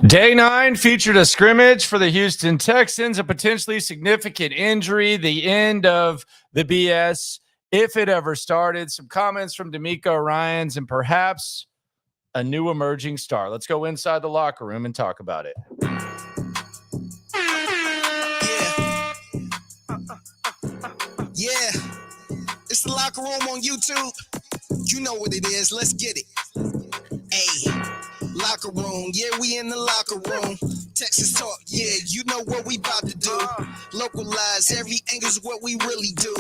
Day 9 featured a scrimmage for the Houston Texans, a potentially significant injury, the end of the BS, if it ever started. Some comments from D'Amico Ryans and perhaps a new emerging star. Let's go inside the locker room and talk about it. Yeah, it's the locker room on YouTube. You know what it is. Let's get it. Hey, locker room. Yeah, we in the locker room. Texas talk. Yeah, you know what we about to do. Localize every angle's what we really do.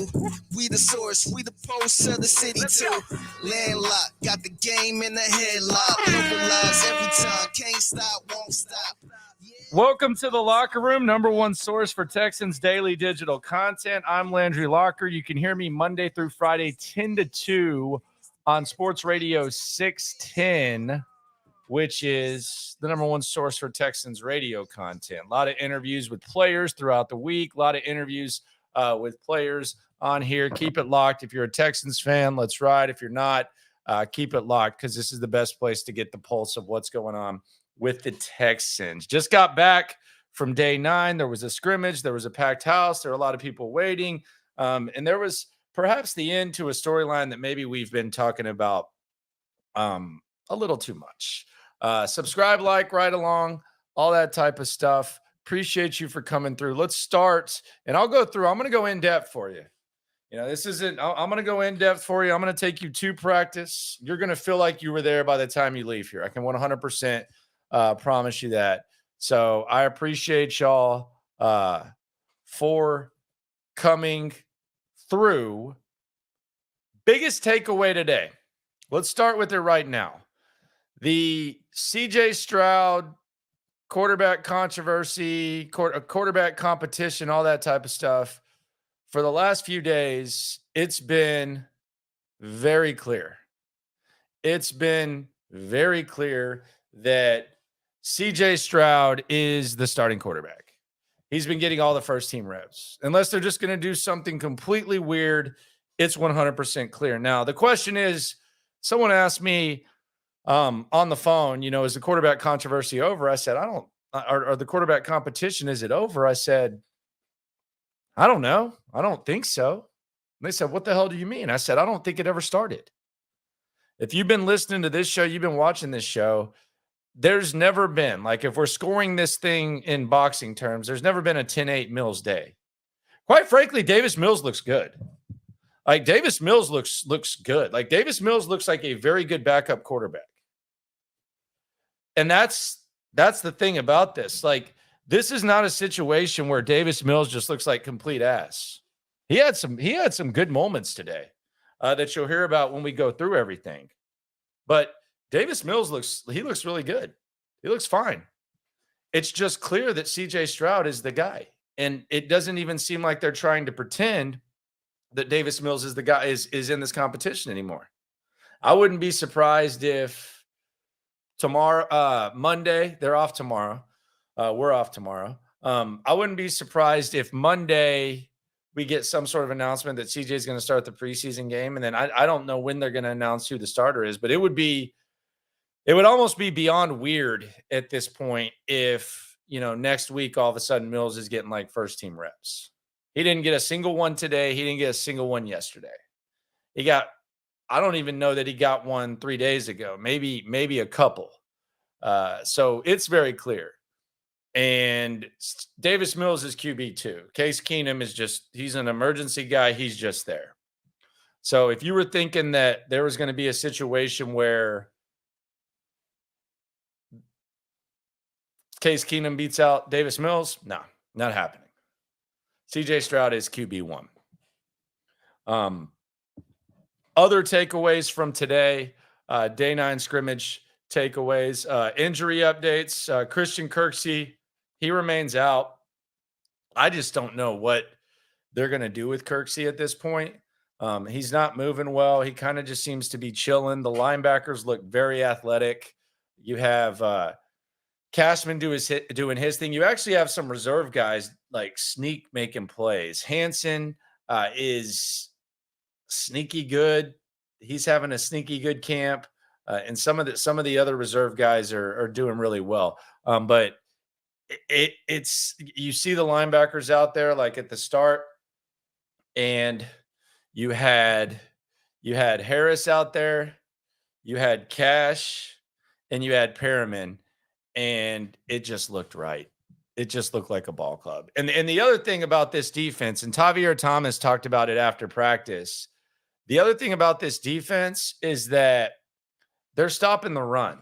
We the source. We the pulse of the city too. Landlock. Got the game in the headlock. Localize every time. Can't stop. Won't stop. Welcome to the locker room, number one source for Texans daily digital content. I'm Landry Locker. You can hear me Monday through Friday, 10 to 2 on Sports Radio 610, which is the number one source for Texans radio content. A lot of interviews with players throughout the week, a lot of interviews with players on here. Keep it locked. If you're a Texans fan, let's ride. If you're not, keep it locked because this is the best place to get the pulse of what's going on with the Texans. Just got back from day 9. There was a scrimmage. There was a packed house. There were a lot of people waiting. And there was perhaps the end to a storyline that maybe we've been talking about a little too much. Subscribe, like, ride along, all that type of stuff. Appreciate you for coming through. Let's start. And I'll go through. I'm going to go in depth for you. You know, this isn't, I'm going to go in depth for you. I'm going to take you to practice. You're going to feel like you were there by the time you leave here. I can 100% promise you that. So I appreciate y'all for coming through. Biggest takeaway today. Let's start with it right now. The CJ Stroud quarterback controversy, quarterback competition, all that type of stuff. For the last few days, it's been very clear. It's been very clear that CJ Stroud is the starting quarterback. He's been getting all the first team reps. Unless they're just going to do something completely weird, it's 100% clear. Now, the question is, someone asked me on the phone, you know, is the quarterback controversy over? I said, or the quarterback competition, is it over? I said, I don't know. I don't think so. And they said, what the hell do you mean? I said, I don't think it ever started. If you've been listening to this show, you've been watching this show, there's never been, like if we're scoring this thing in boxing terms, there's never been a 10-8 Mills day. Quite frankly, Davis Mills looks good. Like Davis Mills looks good. Like Davis Mills looks like a very good backup quarterback. And that's the thing about this. Like, this is not a situation where Davis Mills just looks like complete ass. He had some good moments today that you'll hear about when we go through everything. But Davis Mills looks really good. He looks fine. It's just clear that CJ Stroud is the guy. And it doesn't even seem like they're trying to pretend that Davis Mills is the guy is in this competition anymore. I wouldn't be surprised if tomorrow, Monday, they're off tomorrow. We're off tomorrow. I wouldn't be surprised if Monday we get some sort of announcement that CJ is going to start the preseason game. And then I don't know when they're going to announce who the starter is, but it would almost be beyond weird at this point if, you know, next week all of a sudden Mills is getting like first team reps. He didn't get a single one today. He didn't get a single one yesterday. I don't even know that he got one 3 days ago, maybe a couple. So it's very clear. And Davis Mills is QB2. Case Keenum he's an emergency guy. He's just there. So if you were thinking that there was going to be a situation where Case Keenum beats out Davis Mills, no, not happening. CJ Stroud is QB1. Other takeaways from today, day 9 scrimmage takeaways, injury updates. Christian Kirksey, he remains out. I just don't know what they're going to do with Kirksey at this point. He's not moving well. He kind of just seems to be chilling. The linebackers look very athletic. You have Cashman doing his thing. You actually have some reserve guys like sneak making plays. Hansen is sneaky good. He's having a sneaky good camp. And some of the other reserve guys are doing really well. But it's you see the linebackers out there like at the start, and you had Harris out there, you had Cash, and you had Perriman, and it just looked right. It just looked like a ball club. And the other thing about this defense, and Tavier Thomas talked about it after practice. The other thing about this defense is that they're stopping the run.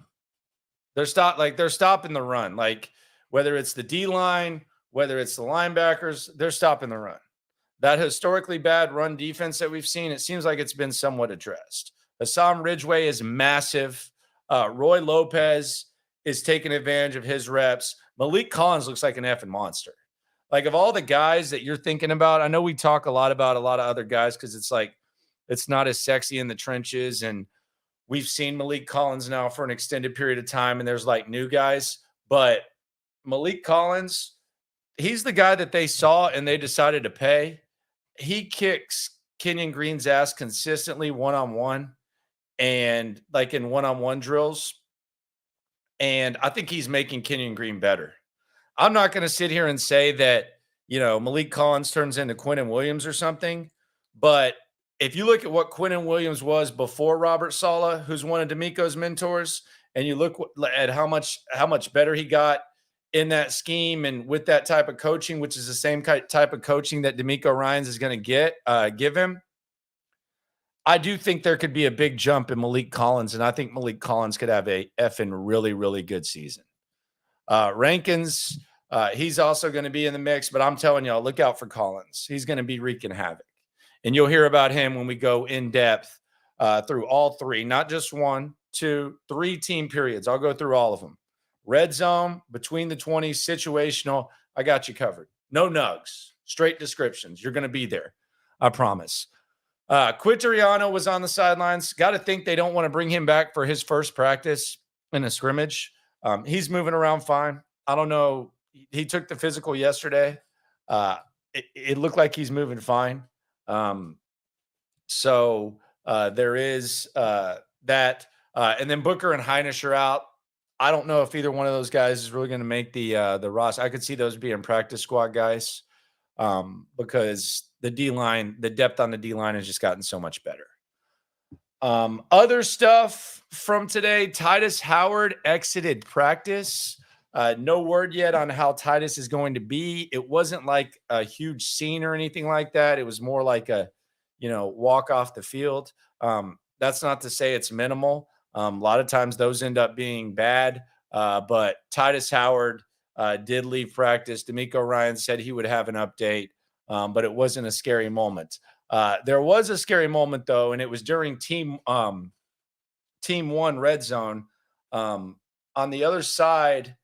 They're stopping the run. Like whether it's the D line, whether it's the linebackers, they're stopping the run. That historically bad run defense that we've seen, it seems like it's been somewhat addressed. Hassan Ridgeway is massive. Roy Lopez is taking advantage of his reps. Malik Collins looks like an effing monster. Like of all the guys that you're thinking about, I know we talk a lot about a lot of other guys because it's like it's not as sexy in the trenches, and we've seen Malik Collins now for an extended period of time, and there's like new guys. But Malik Collins, he's the guy that they saw and they decided to pay. He kicks Kenyon Green's ass consistently one-on-one and like in one-on-one drills. And I think he's making Kenyon Green better. I'm not going to sit here and say that, Malik Collins turns into Quinnen Williams or something. But if you look at what Quinnen Williams was before Robert Saleh, who's one of D'Amico's mentors, and you look at how much better he got in that scheme and with that type of coaching, which is the same type of coaching that D'Amico Ryans is going to give him, I do think there could be a big jump in Malik Collins, and I think Malik Collins could have a effing really, really good season. Rankins, he's also going to be in the mix, but I'm telling y'all, look out for Collins. He's going to be wreaking havoc. And you'll hear about him when we go in depth through all three, not just 1, 2, 3 team periods. I'll go through all of them. Red zone, between the 20s, situational. I got you covered. No nugs, straight descriptions. You're going to be there. I promise. Quintariano was on the sidelines. Got to think they don't want to bring him back for his first practice in a scrimmage. He's moving around fine. I don't know. He took the physical yesterday. It looked like he's moving fine. So there is that. And then Booker and Heinisch are out. I don't know if either one of those guys is really going to make the roster. I could see those being practice squad guys because the D-line, the depth on the D-line has just gotten so much better. Other stuff from today, Titus Howard exited practice. No word yet on how Titus is going to be. It wasn't like a huge scene or anything like that. It was more like a, walk off the field. That's not to say it's minimal. A lot of times those end up being bad, but Titus Howard did leave practice. D'Amico Ryans said he would have an update, but it wasn't a scary moment. There was a scary moment, though, and it was during Team 1 red zone. On the other side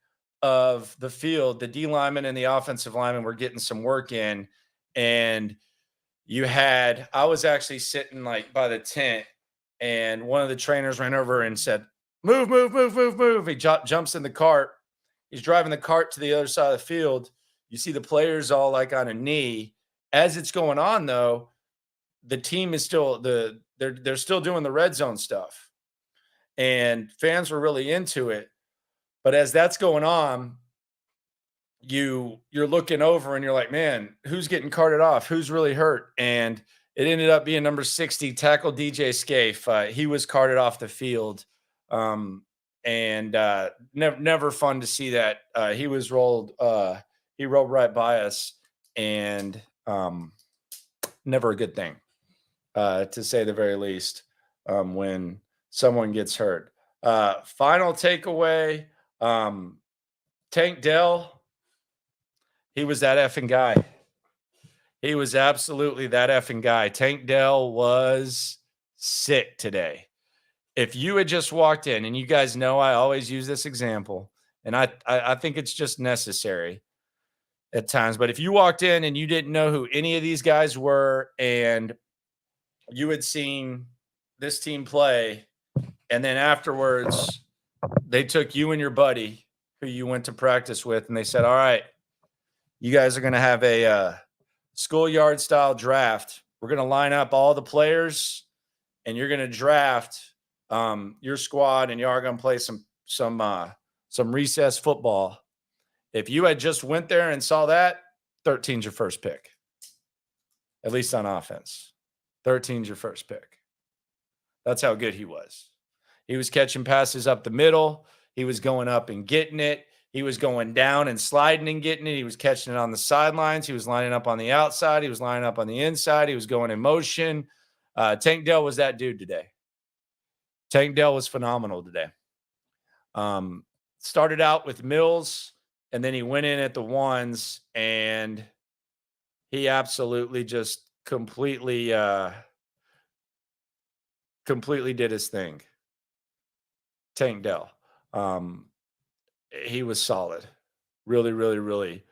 of the field, the D lineman and the offensive lineman were getting some work in, and I was actually sitting like by the tent, and one of the trainers ran over and said, move, move, move, move, move. He jumps in the cart. He's driving the cart to the other side of the field. You see the players all like on a knee. As it's going on, though, the team is still they're still doing the red zone stuff. And fans were really into it. But as that's going on, you're looking over and you're like, man, who's getting carted off? Who's really hurt? And it ended up being number 60, tackle DJ Scaife. He was carted off the field. Never fun to see that. He rolled right by us, and never a good thing, to say the very least, when someone gets hurt. Final takeaway, Tank Dell, he was that effing guy. He was absolutely that effing guy. Tank Dell was sick today. If you had just walked in, and you guys know I always use this example, and I think it's just necessary at times, but if you walked in and you didn't know who any of these guys were, and you had seen this team play, and then afterwards they took you and your buddy who you went to practice with, and they said, all right, you guys are going to have a schoolyard style draft. We're going to line up all the players, and you're going to draft your squad and you are going to play some recess football. If you had just went there and saw that, 13's your first pick, at least on offense. 13's your first pick. That's how good he was. He was catching passes up the middle. He was going up and getting it. He was going down and sliding and getting it. He was catching it on the sidelines. He was lining up on the outside. He was lining up on the inside. He was going in motion. Tank Dell was that dude today. Tank Dell was phenomenal today. Started out with Mills, and then he went in at the ones, and he absolutely just completely did his thing. Tank Dell. He was solid. Really, really, really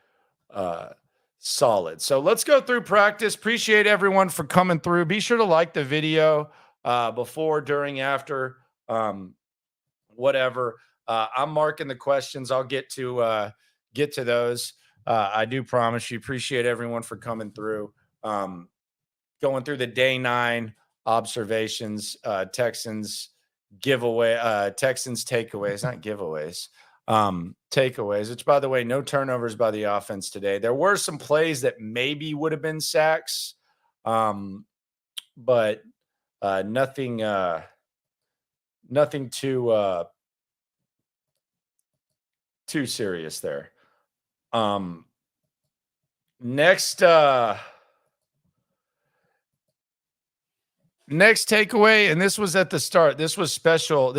solid. So let's go through practice. Appreciate everyone for coming through. Be sure to like the video before, during, after, whatever. I'm marking the questions. I'll get to those. I do promise you. Appreciate everyone for coming through. Going through the day 9 observations, Texans giveaway, Texans takeaways, not giveaways, takeaways, which, by the way, no turnovers by the offense today. There were some plays that maybe would have been sacks, but nothing too serious there. Next takeaway, and this was at the start. This was special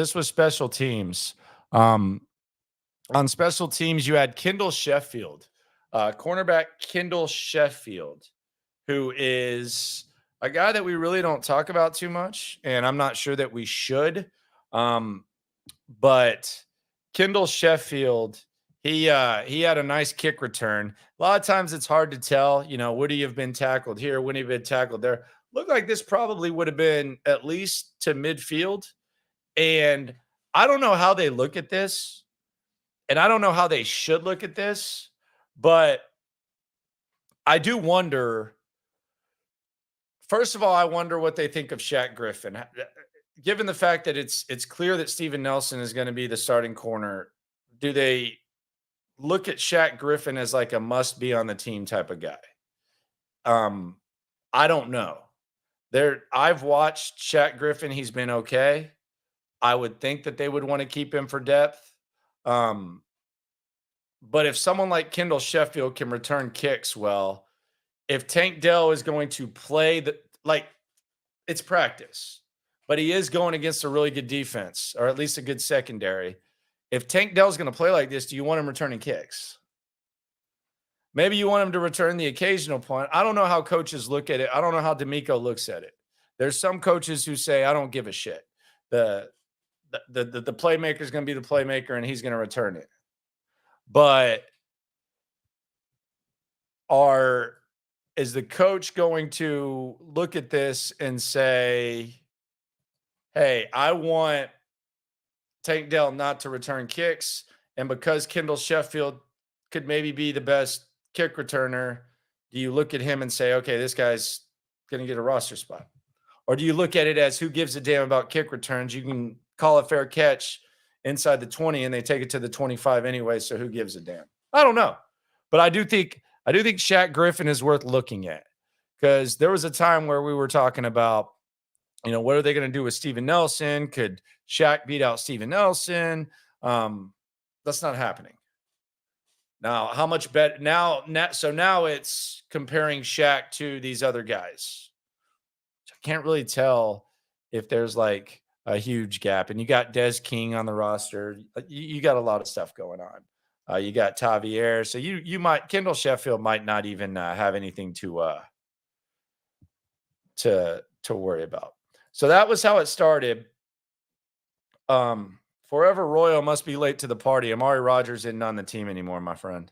teams. On special teams, you had Kendall Sheffield, cornerback Kendall Sheffield, who is a guy that we really don't talk about too much, and I'm not sure that we should. But Kendall Sheffield, he had a nice kick return. A lot of times it's hard to tell, would he have been tackled here? Would he have been tackled there? Looked like this probably would have been at least to midfield. And I don't know how they look at this, and I don't know how they should look at this, but I do wonder. First of all, I wonder what they think of Shaq Griffin. Given the fact that it's clear that Steven Nelson is going to be the starting corner, do they look at Shaq Griffin as like a must-be on the team type of guy? I don't know. I've watched Shaq Griffin. He's been okay. I would think that they would want to keep him for depth. But if someone like Kendall Sheffield can return kicks well, if Tank Dell is going to play it's practice, but he is going against a really good defense, or at least a good secondary. If Tank Dell's going to play like this, do you want him returning kicks? Maybe you want him to return the occasional punt. I don't know how coaches look at it. I don't know how D'Amico looks at it. There's some coaches who say, I don't give a shit. The playmaker is going to be the playmaker, and he's going to return it. But is the coach going to look at this and say, hey, I want Tank Dell not to return kicks, and because Kendall Sheffield could maybe be the best kick returner, do you look at him and say, okay, this guy's going to get a roster spot? Or do you look at it as, who gives a damn about kick returns? You can call a fair catch inside the 20 and they take it to the 25 anyway, so who gives a damn? I don't know. But I do think Shaq Griffin is worth looking at, because there was a time where we were talking about, what are they going to do with Steven Nelson? Could Shaq beat out Steven Nelson? That's not happening. Now, how much better now? So now it's comparing Shaq to these other guys. I can't really tell if there's like a huge gap. And you got Des King on the roster. You got a lot of stuff going on. You got Tavier. So you might, Kendall Sheffield might not even have anything to worry about. So that was how it started. Forever Royal must be late to the party. Amari Rogers isn't on the team anymore, my friend.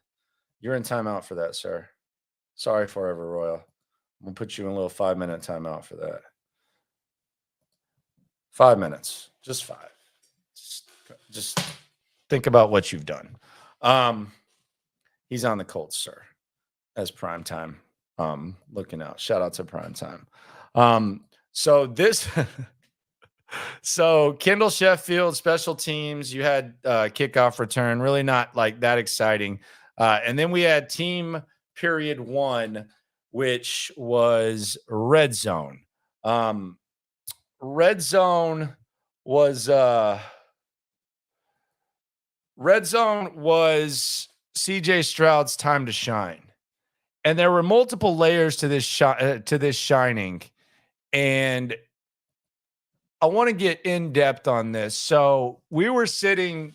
You're in timeout for that, sir. Sorry, Forever Royal. I'm going to put you in a little 5-minute timeout for that. 5 minutes. Just 5. Just think about what you've done. He's on the Colts, sir, as prime time. Looking out. Shout out to prime time. So this So Kendall Sheffield, special teams, you had kickoff return, really not like that exciting. And then we had team period 1, which was red zone. Red zone was CJ Stroud's time to shine. And there were multiple layers to this shining. And I want to get in depth on this. So we were sitting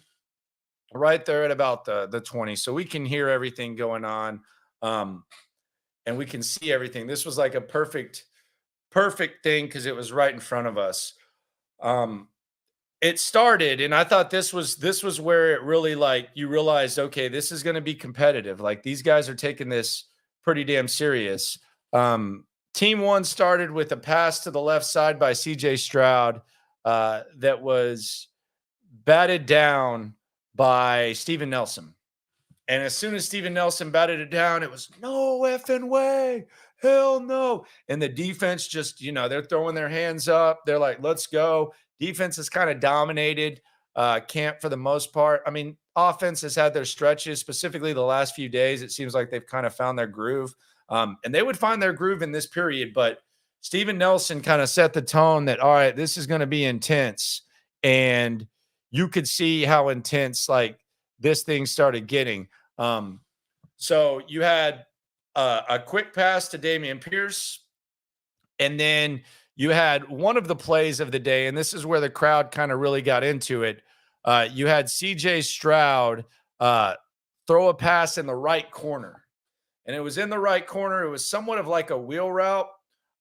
right there at about the 20, so we can hear everything going on, and we can see everything. This was like a perfect thing because it was right in front of us. It started, and I thought this was where it really, like, you realized, okay, this is going to be competitive. Like, these guys are taking this pretty damn serious. Team 1 started with a pass to the left side by CJ Stroud that was batted down by Steven Nelson. And as soon as Steven Nelson batted it down, it was no effing way. Hell no. And the defense just, they're throwing their hands up. They're like, let's go. Defense has kind of dominated camp for the most part. I mean, offense has had their stretches, specifically the last few days. It seems like they've kind of found their groove. And they would find their groove in this period. But Steven Nelson kind of set the tone that, all right, this is going to be intense. And you could see how intense, like, this thing started getting. So you had a quick pass to Dameon Pierce, and then you had one of the plays of the day, and this is where the crowd kind of really got into it. You had CJ Stroud throw a pass in the right corner, and it was in the right corner. It was somewhat of like a wheel route.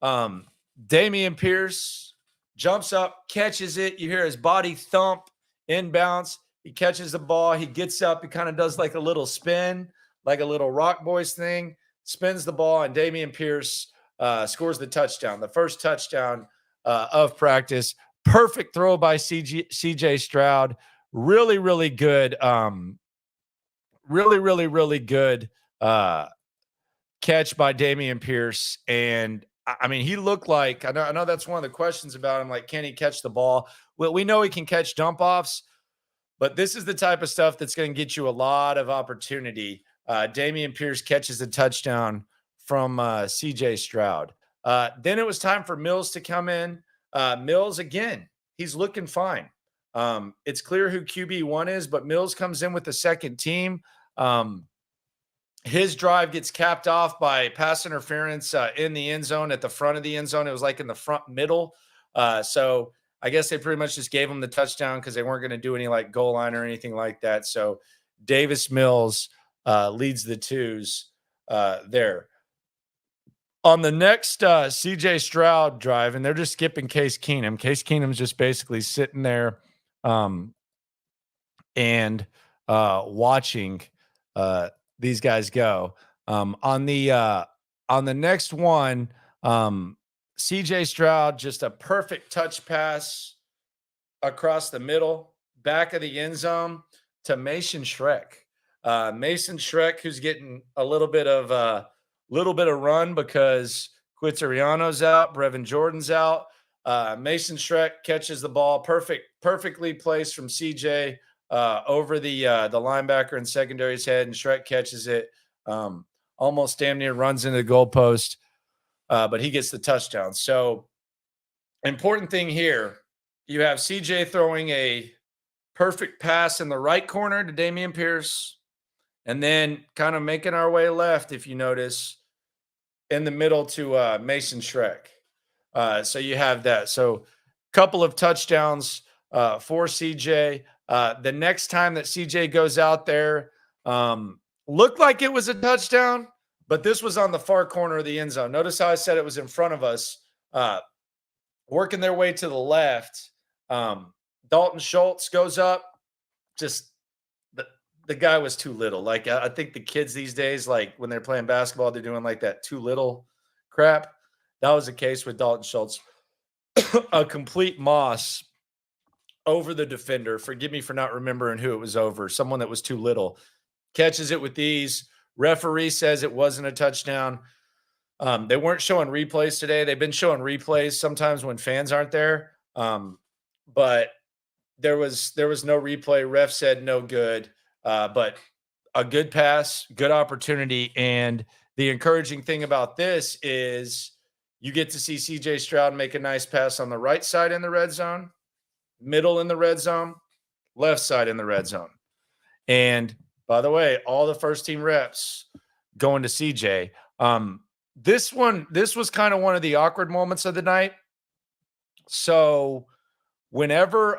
Dameon Pierce jumps up, catches it. You hear his body thump, inbounds. He catches the ball. He gets up. He kind of does like a little spin, like a little Rock Boys thing, spins the ball, and Dameon Pierce scores the touchdown, the first touchdown of practice. Perfect throw by CJ Stroud. Really, really good. Really good catch by Dameon Pierce. And I mean, he looked like, I know that's one of the questions about him. Like, can he catch the ball? Well, we know he can catch dump offs, but this is the type of stuff that's going to get you a lot of opportunity. Dameon Pierce catches a touchdown from CJ Stroud. Then it was time for Mills to come in. Mills, again, he's looking fine. It's clear who QB1 is, but Mills comes in with the second team. His drive gets capped off by pass interference in the end zone, at the front of the end zone. It was like in the front middle. So I guess they pretty much just gave him the touchdown because they weren't going to do any like goal line or anything like that. So Davis Mills leads the twos there. On the next CJ Stroud drive, and they're just skipping Case Keenum. Case Keenum's just basically sitting there and watching these guys go. On the next one, CJ Stroud, just a perfect touch pass across the middle, back of the end zone to Mason Schreck. Mason Schreck, who's getting a little bit of run because Quitoriano's out, Brevin Jordan's out. Mason Schreck catches the ball, perfectly placed from CJ over the linebacker and secondary's head, and Schreck catches it. Almost damn near runs into the goalpost, but he gets the touchdown. So, important thing here, you have CJ throwing a perfect pass in the right corner to Dameon Pierce, and then kind of making our way left, if you notice, in the middle to Mason Schreck. So you have that. So, couple of touchdowns for CJ. The next time that CJ goes out there, looked like it was a touchdown, but this was on the far corner of the end zone. Notice how I said it was in front of us, working their way to the left. Dalton Schultz goes up. Just the guy was too little. Like, I think the kids these days, like when they're playing basketball, they're doing like that too little crap. That was the case with Dalton Schultz. A complete moss over the defender. Forgive me for not remembering who it was over. Someone that was too little. Catches it with ease. Referee says it wasn't a touchdown. They weren't showing replays today. They've been showing replays sometimes when fans aren't there. but there was no replay. Ref said no good, but a good pass, good opportunity. And the encouraging thing about this is you get to see CJ Stroud make a nice pass on the right side in the red zone, middle in the red zone, left side in the red zone. And by the way, all the first team reps going to CJ. This was kind of one of the awkward moments of the night. So whenever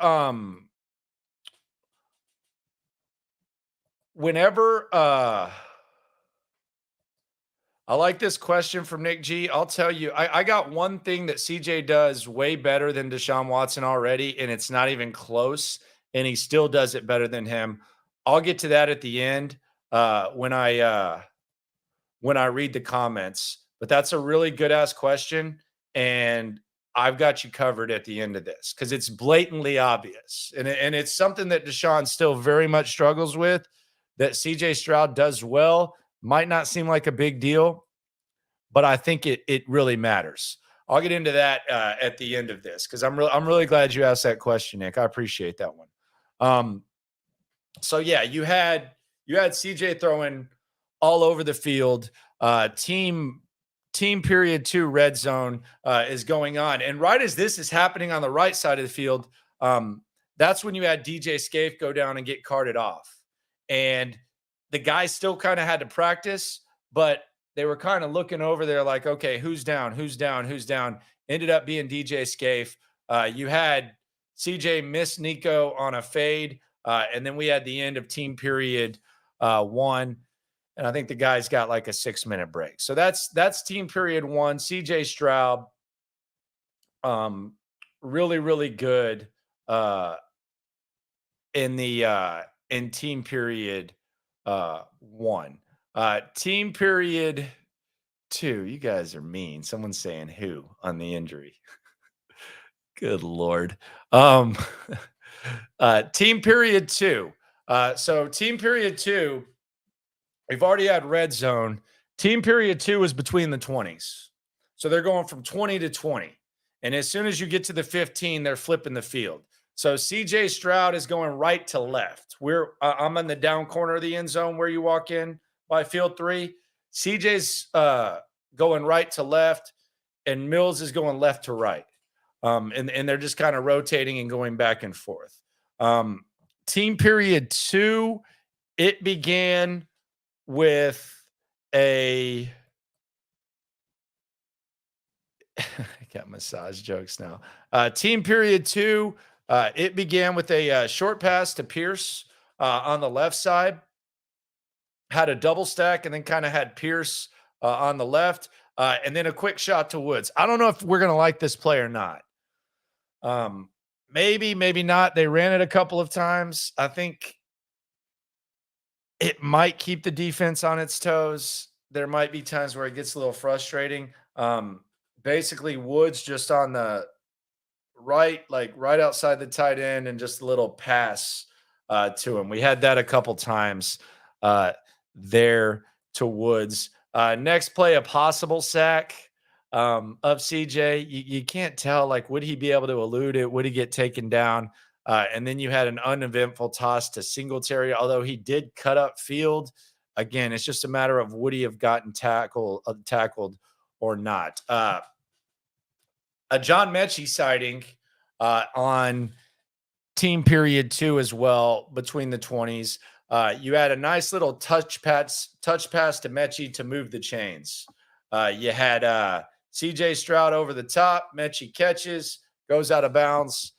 I like this question from Nick G. I'll tell you, I got one thing that CJ does way better than Deshaun Watson already, and it's not even close, and he still does it better than him. I'll get to that at the end when I read the comments. But that's a really good-ass question, and I've got you covered at the end of this because it's blatantly obvious. And it's something that Deshaun still very much struggles with, that CJ Stroud does well. Might not seem like a big deal, but I think it really matters. I'll get into that at the end of this because I'm really glad you asked that question, Nick. I appreciate that one. So yeah, you had CJ throwing all over the field. Team period 2 red zone is going on, and right as this is happening on the right side of the field, that's when you had DJ Scaife go down and get carted off, and the guys still kind of had to practice, but they were kind of looking over there like, okay, who's down? Ended up being DJ Scaife. You had CJ miss Nico on a fade, and then we had the end of team period 1, and I think the guys got like a 6-minute break. So that's team period 1. CJ Stroud, really, really good in team period 1. Team period 2. You guys are mean. Someone's saying who on the injury. Good Lord. Team period 2. So team period 2, we've already had red zone. Team period 2 is between the 20s. So they're going from 20 to 20. And as soon as you get to the 15, they're flipping the field. So CJ Stroud is going right to left. I'm in the down corner of the end zone where you walk in by field 3. CJ's going right to left, and Mills is going left to right. And they're just kind of rotating and going back and forth. Team period 2, it began with I got massage jokes now. Team period 2, it began with a short pass to Pierce on the left side, had a double stack, and then kind of had Pierce on the left, and then a quick shot to Woods. I don't know if we're going to like this play or not. Maybe not. They ran it a couple of times. I think it might keep the defense on its toes. There might be times where it gets a little frustrating. Basically, Woods just on the right outside the tight end, and just a little pass to him. We had that a couple times there to Woods. Next play, a possible sack of CJ. You can't tell, like, would he be able to elude it? Would he get taken down? And then you had an uneventful toss to Singletary, although he did cut up field. Again, it's just a matter of would he have gotten tackled or not. A John Mechie sighting on team period 2 as well between the 20s. You had a nice little touch pass to Mechie to move the chains. You had CJ Stroud over the top. Mechie catches, goes out of bounds.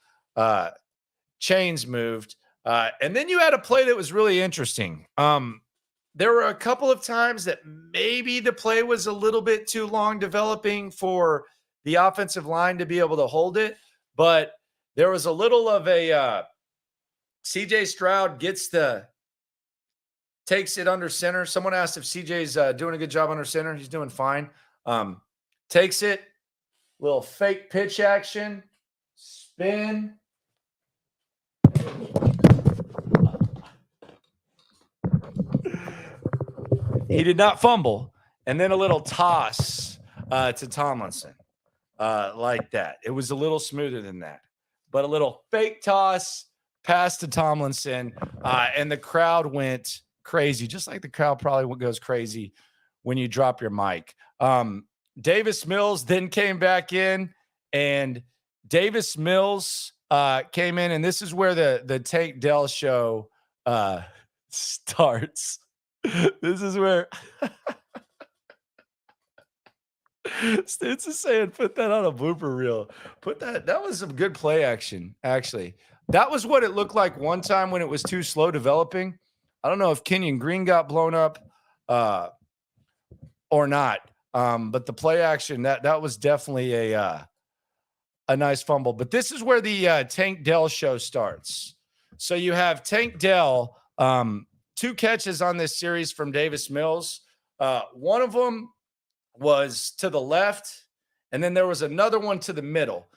Chains moved. And then you had a play that was really interesting. There were a couple of times that maybe the play was a little bit too long developing for the offensive line to be able to hold it. But there was a little of a CJ Stroud takes it under center. Someone asked if CJ's doing a good job under center. He's doing fine. Takes it, little fake pitch action, spin. He did not fumble. And then a little toss to Tomlinson like that. It was a little smoother than that. but a little fake toss pass to Tomlinson, and the crowd went crazy, just like the crowd probably goes crazy when you drop your mic. Davis Mills then came back in, and Davis Mills came in, and this is where the Tank Dell show starts. This is where Stitz is saying, put that on a blooper reel. That was some good play action, actually. That was what it looked like one time when it was too slow developing. I don't know if Kenyon Green got blown up or not. But the play action, that was definitely a nice fumble. But this is where the Tank Dell show starts. So you have Tank Dell, 2 catches on this series from Davis Mills. One of them was to the left, and then there was another one to the middle.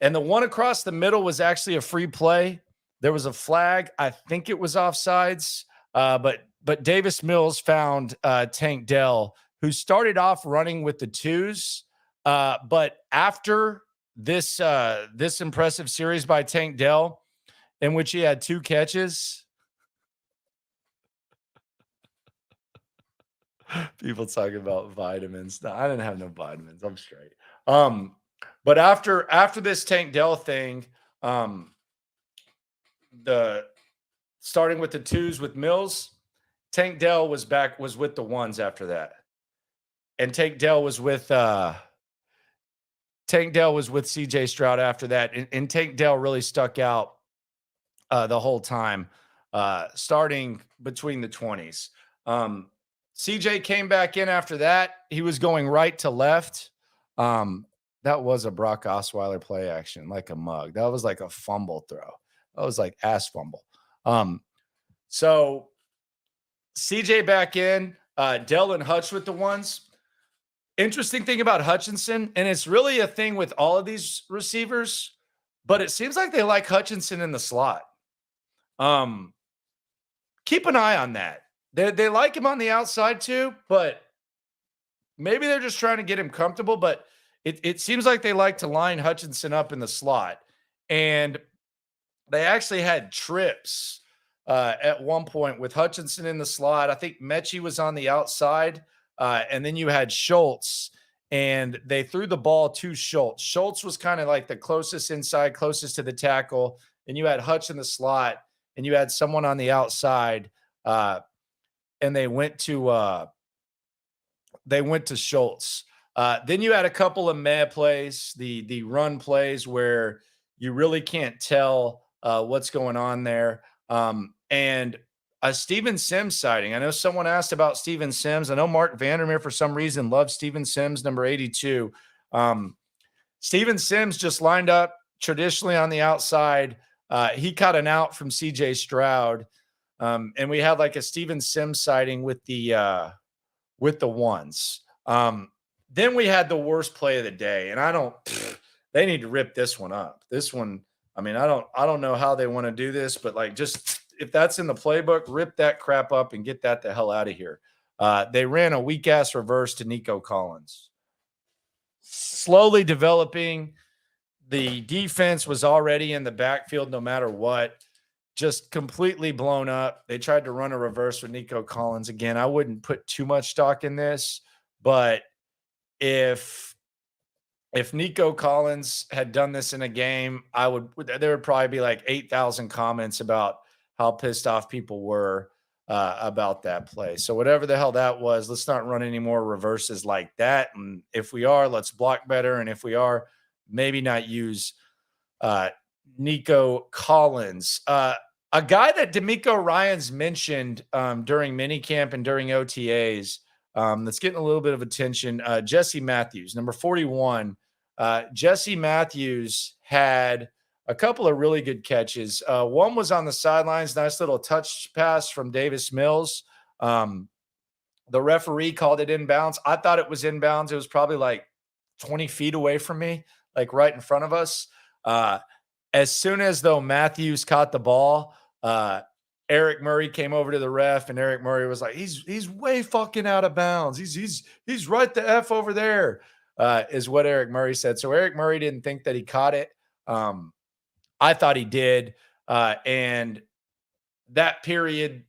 And the one across the middle was actually a free play. There was a flag. I think it was offsides. But Davis Mills found Tank Dell, who started off running with the 2s. But after this impressive series by Tank Dell, in which he had 2 catches, people talking about vitamins. No, I didn't have no vitamins. I'm straight. But after this Tank Dell thing, the starting with the 2s with Mills, Tank Dell was with the 1s after that. And Tank Dell was with CJ Stroud after that. And Tank Dell really stuck out the whole time, starting between the 20s. CJ came back in after that. He was going right to left. That was a Brock Osweiler play action, like a mug. That was like a fumble throw. That was like ass fumble. So CJ back in, Dell and Hutch with the 1s. Interesting thing about Hutchinson, and it's really a thing with all of these receivers, but it seems like they like Hutchinson in the slot. Keep an eye on that. They like him on the outside too, but maybe they're just trying to get him comfortable. But it seems like they like to line Hutchinson up in the slot. And they actually had trips at one point with Hutchinson in the slot. I think Mechie was on the outside. And then you had Schultz, and they threw the ball to Schultz. Schultz was kind of like the closest inside, closest to the tackle. And you had Hutch in the slot, and you had someone on the outside. And they went to Schultz. Then you had a couple of meh plays, the run plays where you really can't tell what's going on there. And a Steven Sims sighting. I know someone asked about Steven Sims. I know Mark Vandermeer, for some reason, loves Steven Sims, number 82. Steven Sims just lined up traditionally on the outside. He caught an out from CJ Stroud. And we had like a Steven Sims sighting with the 1s. Then we had the worst play of the day. And they need to rip this one up. This one, I mean, I don't know how they want to do this, but like, just if that's in the playbook, rip that crap up and get that the hell out of here. They ran a weak ass reverse to Nico Collins. Slowly developing. The defense was already in the backfield no matter what. Just completely blown up. They tried to run a reverse with Nico Collins. Again, I wouldn't put too much stock in this, but if Nico Collins had done this in a game, there would probably be like 8,000 comments about how pissed off people were about that play. So whatever the hell that was, let's not run any more reverses like that. And if we are, let's block better. And if we are, maybe not use Nico Collins. A guy that D'Amico Ryans mentioned during minicamp and during OTAs that's getting a little bit of attention, Jesse Matthews, number 41. Jesse Matthews had a couple of really good catches. One was on the sidelines, nice little touch pass from Davis Mills. The referee called it inbounds. I thought it was inbounds. It was probably like 20 feet away from me, like right in front of us. As soon as though Matthews caught the ball, Eric Murray came over to the ref, and Eric Murray was like, he's way fucking out of bounds. He's right the F over there, is what Eric Murray said. So Eric Murray didn't think that he caught it. I thought he did. And that period,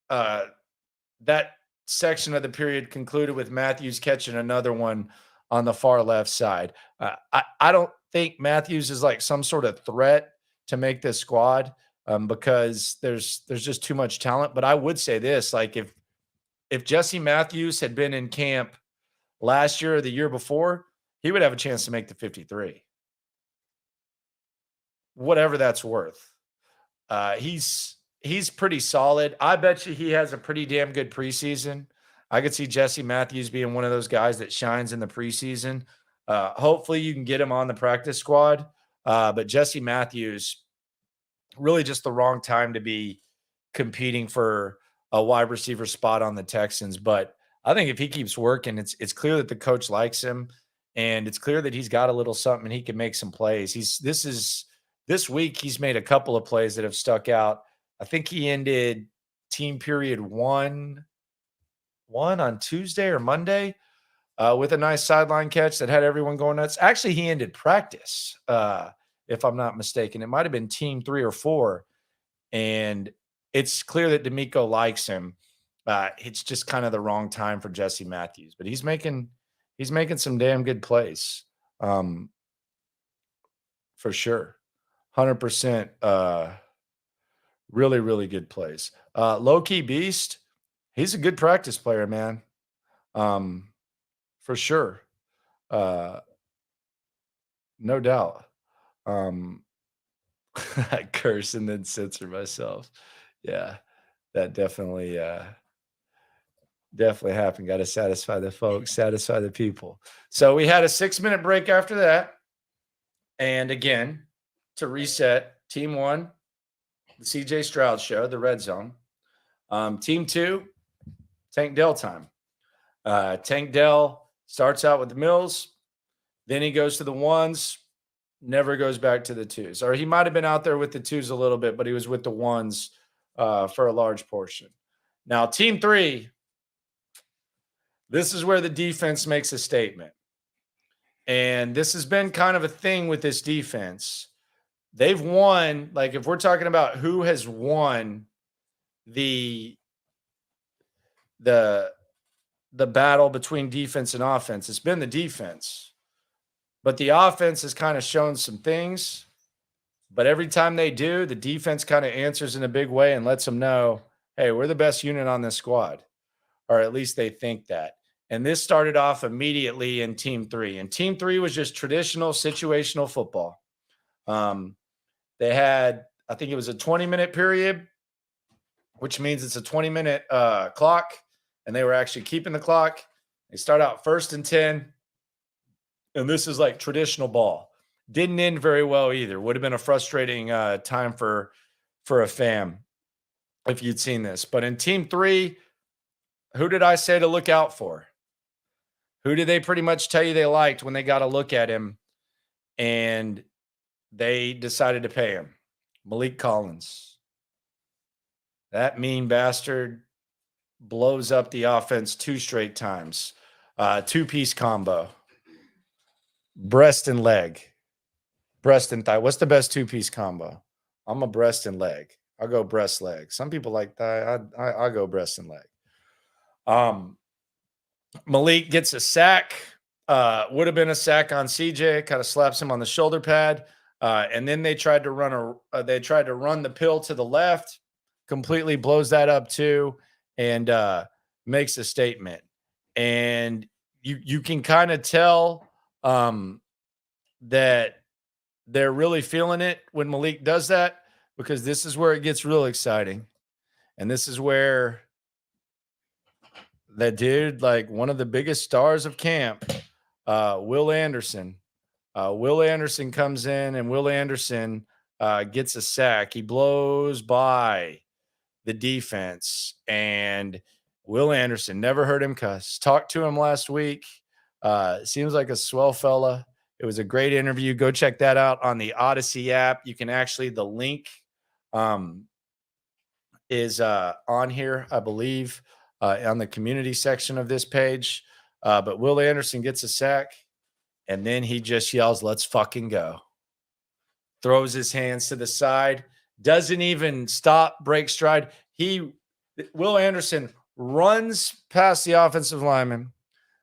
that section of the period concluded with Matthews catching another one on the far left side. I don't think Matthews is like some sort of threat to make this squad because there's just too much talent. But I would say this, like if Jesse Matthews had been in camp last year or the year before, he would have a chance to make the 53. Whatever that's worth. He's pretty solid. I bet you he has a pretty damn good preseason. I could see Jesse Matthews being one of those guys that shines in the preseason. Hopefully you can get him on the practice squad. But Jesse Matthews, really just the wrong time to be competing for a wide receiver spot on the Texans. But I think if he keeps working, it's clear that the coach likes him, and it's clear that he's got a little something and he can make some plays. This week he's made a couple of plays that have stuck out. I think he ended team period one on Tuesday or Monday with a nice sideline catch that had everyone going nuts. Actually, he ended practice, if I'm not mistaken. It might have been team 3 or 4, and it's clear that D'Amico likes him. It's just kind of the wrong time for Jesse Matthews, but he's making some damn good plays, for sure. 100%. Really, really good plays. Low-key beast. He's a good practice player, man. For sure. No doubt. I curse and then censor myself. Yeah, that definitely happened. Got to satisfy the folks, satisfy the people. So we had a 6-minute break after that. And again, to reset, team 1, the CJ Stroud show, the red zone. Team 2, Tank Dell time. Tank Dell starts out with the Mills. Then he goes to the 1s, never goes back to the 2s. Or he might have been out there with the 2s a little bit, but he was with the 1s for a large portion. Now, team 3, this is where the defense makes a statement. And this has been kind of a thing with this defense. They've won, like if we're talking about who has won the battle between defense and offense, it's been the defense. But the offense has kind of shown some things. But every time they do, the defense kind of answers in a big way and lets them know, hey, we're the best unit on this squad. Or at least they think that. And this started off immediately in team 3. And team 3 was just traditional situational football. They had, I think it was a 20-minute period, which means it's a 20-minute clock. And they were actually keeping the clock. They start out 1st and 10. And this is like traditional ball. Didn't end very well either. Would have been a frustrating time for a fan if you'd seen this. But in team 3, who did I say to look out for? Who did they pretty much tell you they liked when they got a look at him and they decided to pay him? Malik Collins. That mean bastard blows up the offense 2 straight times. 2-piece combo. Breast and leg. Breast and thigh. What's the best 2-piece combo? I'm a breast and leg. I'll go breast leg. Some people like thigh. I'll go breast and leg. Malik gets a sack. Would have been a sack on CJ. Kind of slaps him on the shoulder pad. And then they tried to run the pill to the left. Completely blows that up too, and makes a statement. And you can kind of tell that they're really feeling it when Malik does that, because this is where it gets real exciting. And this is where that dude, like one of the biggest stars of camp, Will Anderson. Will Anderson comes in, and Will Anderson gets a sack. He blows by the defense, and Will Anderson, never heard him cuss. Talked to him last week. Seems like a swell fella. It was a great interview. Go check that out on the Odyssey app. You can actually, the link is on here, I believe, on the community section of this page. But Will Anderson gets a sack, and then he just yells, "Let's fucking go." throws his hands to the side, doesn't even stop, break stride. Will Anderson runs past the offensive lineman,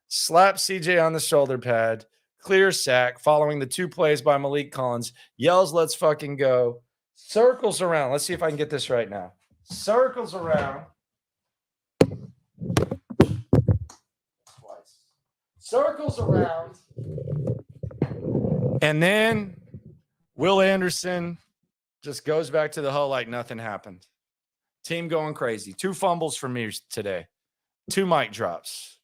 slaps CJ on the shoulder pad, clear sack, following the 2 plays by Malik Collins, yells, "Let's fucking go," circles around. Let's see if I can get this right now. Circles around. Twice. Circles around. And then Will Anderson just goes back to the hull like nothing happened. Team going crazy. 2 fumbles for me today. 2 mic drops.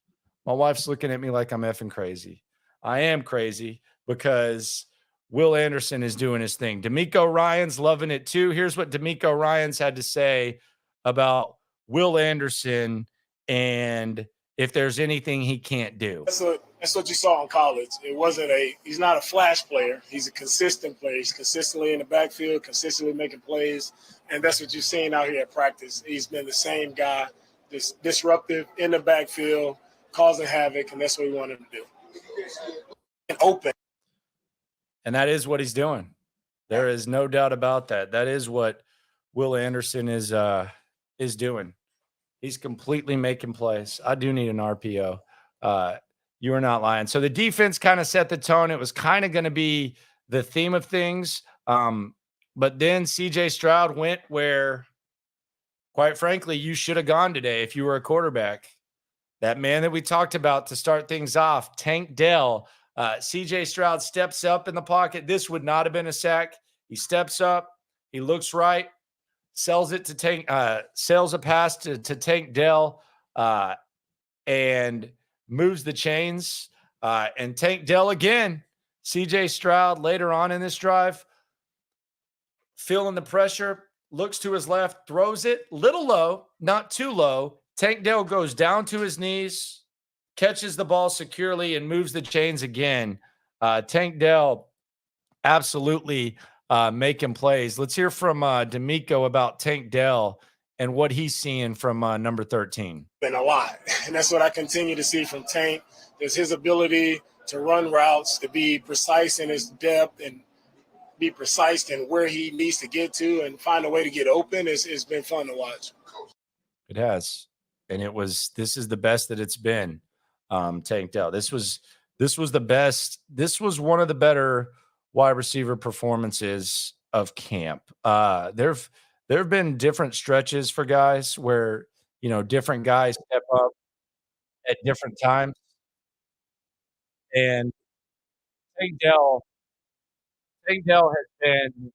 My wife's looking at me like I'm effing crazy. I am crazy because Will Anderson is doing his thing. D'Amico Ryans loving it too. Here's what D'Amico Ryans had to say about Will Anderson and if there's anything he can't do. That's what you saw in college. He's not a flash player. He's a consistent player. He's consistently in the backfield, consistently making plays. And that's what you're seeing out here at practice. He's been the same guy, disruptive in the backfield, causing havoc, and that's what we want him to do. And open. And that is what he's doing. There is no doubt about that. That is what Will Anderson is doing. He's completely making plays. I do need an RPO. You are not lying. So the defense kind of set the tone. It was kind of going to be the theme of things. But then CJ Stroud went where, quite frankly, you should have gone today if you were a quarterback. That man that we talked about to start things off, Tank Dell. CJ Stroud steps up in the pocket. This would not have been a sack. He steps up. He looks right. Sells it to Tank. Sells a pass to Tank Dell, and moves the chains. And Tank Dell again. CJ Stroud later on in this drive, feeling the pressure, looks to his left, throws it little low, not too low. Tank Dell goes down to his knees, catches the ball securely, and moves the chains again. Tank Dell absolutely making plays. Let's hear from D'Amico about Tank Dell and what he's seeing from number 13. Been a lot, and that's what I continue to see from Tank. There's his ability to run routes, to be precise in his depth, and be precise in where he needs to get to and find a way to get open. It's been fun to watch. It has. And this is the best that it's been. Tank Dell. This was the best. This was one of the better wide receiver performances of camp. There have been different stretches for guys where, different guys step up at different times. And Tank Dell has been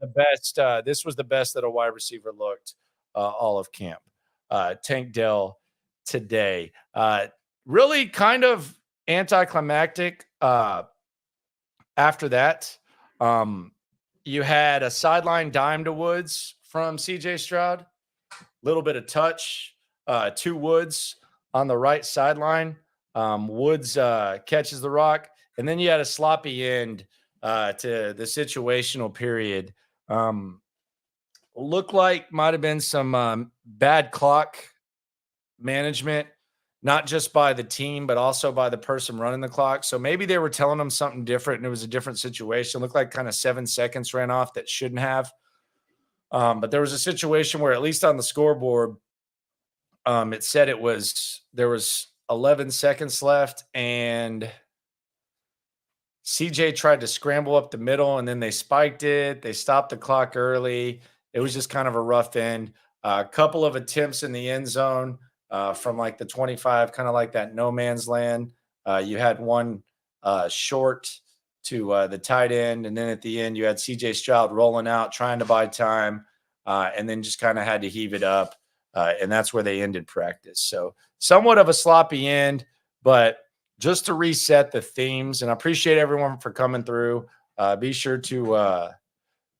the best. This was the best that a wide receiver looked all of camp. Tank Dell today. Really kind of anticlimactic after that. You had a sideline dime to Woods from CJ Stroud. Little bit of touch to Woods on the right sideline. Woods catches the rock. And then you had a sloppy end to the situational period. Looked like might have been some bad clock management, not just by the team, but also by the person running the clock. So maybe they were telling them something different and it was a different situation. It looked like kind of 7 seconds ran off that shouldn't have. But there was a situation where, at least on the scoreboard, it said there was 11 seconds left, and CJ tried to scramble up the middle, and then they spiked it. They stopped the clock early. It was just kind of a rough end. A couple of attempts in the end zone from like the 25, kind of like that no man's land. You had one short to the tight end, and then at the end you had CJ Stroud rolling out, trying to buy time, and then just kind of had to heave it up, and that's where they ended practice. So somewhat of a sloppy end, but just to reset the themes, and I appreciate everyone for coming through. Be sure to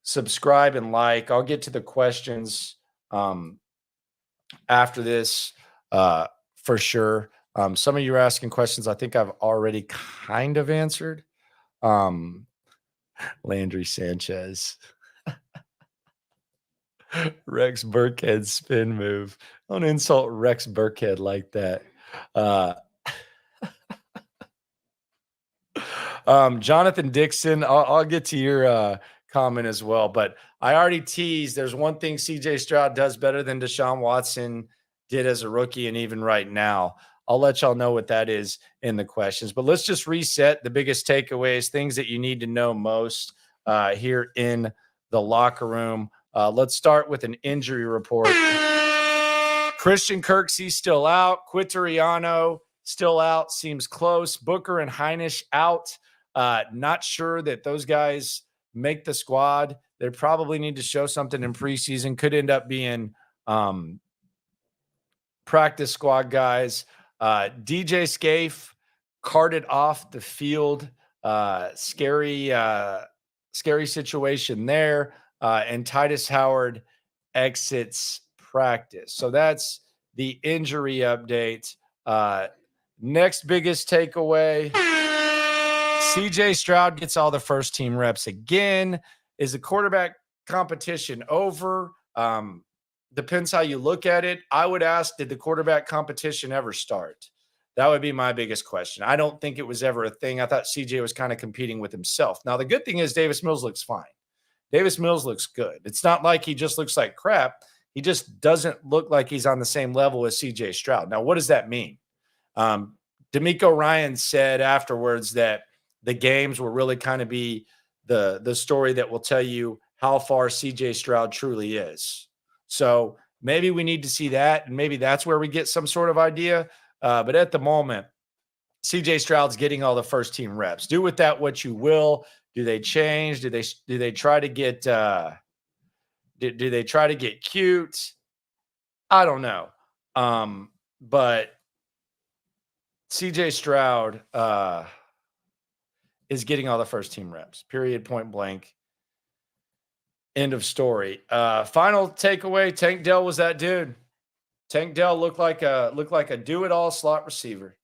subscribe and like. I'll get to the questions after this for sure. Some of you are asking questions I think I've already kind of answered. Landry Sanchez. Rex Burkhead spin move. Don't insult Rex Burkhead like that. Jonathan Dixon, I'll get to your comment as well. But I already teased there's one thing CJ Stroud does better than Deshaun Watson did as a rookie, and even right now. I'll let y'all know what that is in the questions. But let's just reset the biggest takeaways, things that you need to know most here in the locker room. Let's start with an injury report. Christian Kirksey's still out. Quintariano still out. Seems close. Booker and Heinisch out. Not sure that those guys make the squad. They probably need to show something in preseason. Could end up being practice squad guys. DJ Scaife carted off the field. Scary situation there. And Titus Howard exits practice. So that's the injury update. Next biggest takeaway. CJ Stroud gets all the first team reps again. Is the quarterback competition over? Depends how you look at it. I would ask, did the quarterback competition ever start? That would be my biggest question. I don't think it was ever a thing. I thought CJ was kind of competing with himself. Now, the good thing is Davis Mills looks fine. Davis Mills looks good. It's not like he just looks like crap. He just doesn't look like he's on the same level as CJ Stroud. Now, what does that mean? D'Amico Ryan said afterwards that the games will really kind of be the story that will tell you how far CJ Stroud truly is. So maybe we need to see that, and maybe that's where we get some sort of idea. But at the moment, CJ Stroud's getting all the first team reps. Do with that what you will. Do they change? Do they try to get do they try to get cute? I don't know. But CJ Stroud is getting all the first team reps. Period, point blank. End of story. Final takeaway, Tank Dell was that dude. Tank Dell looked like a do-it-all slot receiver.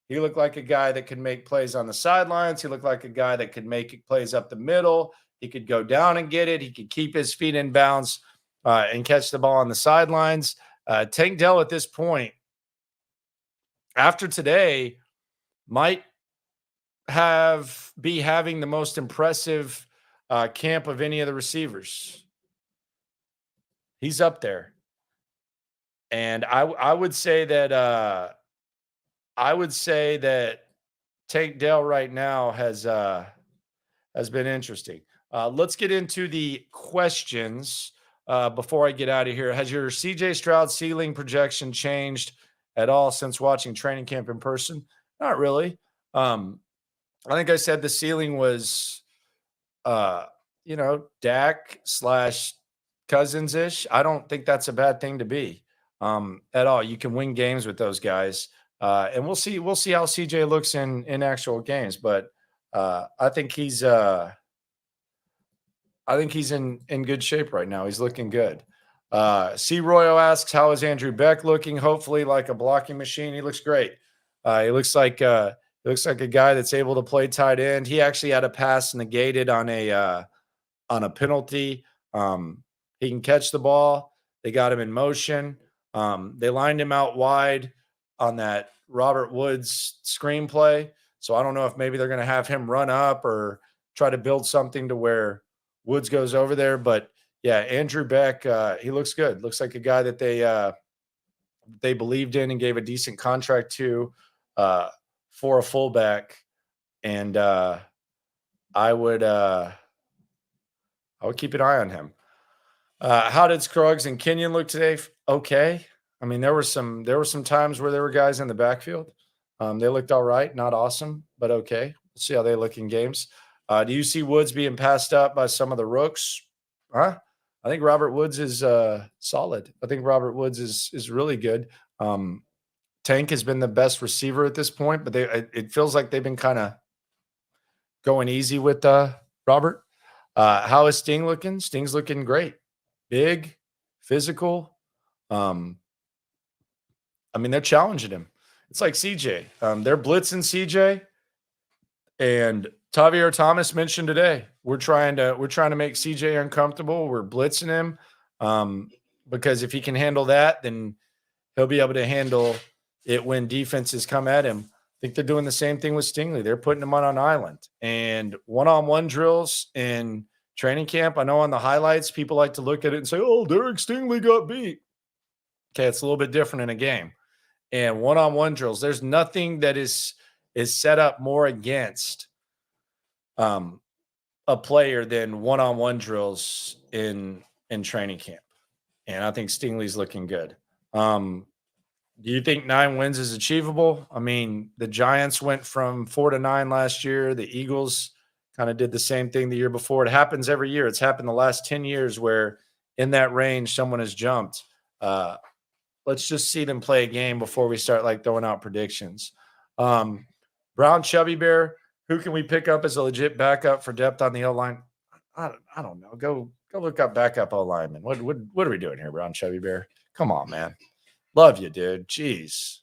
He looked like a guy that could make plays on the sidelines. He looked like a guy that could make plays up the middle. He could go down and get it. He could keep his feet in bounds and catch the ball on the sidelines. Tank Dell at this point, after today, might be having the most impressive camp of any of the receivers. He's up there. And I would say that Tank Dell right now has been interesting. Let's get into the questions before I get out of here. Has your CJ Stroud ceiling projection changed at all since watching training camp in person? Not really. I think I said the ceiling was, Dak / Cousins-ish. I don't think that's a bad thing to be at all. You can win games with those guys. And we'll see how CJ looks in actual games. But I think he's in good shape right now. He's looking good. C. Royo asks, how is Andrew Beck looking? Hopefully like a blocking machine. He looks great. He looks like a guy that's able to play tight end. He actually had a pass negated on a penalty. He can catch the ball. They got him in motion. They lined him out wide on that Robert Woods screenplay. So I don't know if maybe they're going to have him run up or try to build something to where Woods goes over there. But yeah, Andrew Beck, he looks good. Looks like a guy that they believed in and gave a decent contract to for a fullback. And I would keep an eye on him. How did Scruggs and Kenyon look today? Okay. I mean, there were some times where there were guys in the backfield. They looked all right, not awesome, but okay. We'll see how they look in games. Do you see Woods being passed up by some of the rooks? I think Robert Woods is solid. I think Robert Woods is really good. Tank has been the best receiver at this point, but it feels like they've been kind of going easy with Robert. How is Sting looking? Sting's looking great. Big, physical. I mean, they're challenging him. It's like CJ. They're blitzing CJ. And Tavier Thomas mentioned today, we're trying to make CJ uncomfortable. We're blitzing him because if he can handle that, then he'll be able to handle it when defenses come at him. I think they're doing the same thing with Stingley. They're putting him on an island and one-on-one drills and Training camp, I know on the highlights, people like to look at it and say, oh, Derek Stingley got beat. Okay, it's a little bit different in a game. And one-on-one drills, there's nothing that is set up more against a player than one-on-one drills in training camp. And I think Stingley's looking good. Do you think 9 wins is achievable? I mean, the Giants went from 4-9 last year. The Eagles kind of did the same thing the year before. It happens every year. It's happened the last 10 years where in that range someone has jumped. Let's just see them play a game before we start like throwing out predictions. Brown Chubby Bear, who can we pick up as a legit backup for depth on the O-line? I don't know. Go look up backup O-lineman. What are we doing here, Brown Chubby Bear? Come on, man. Love you, dude. Jeez.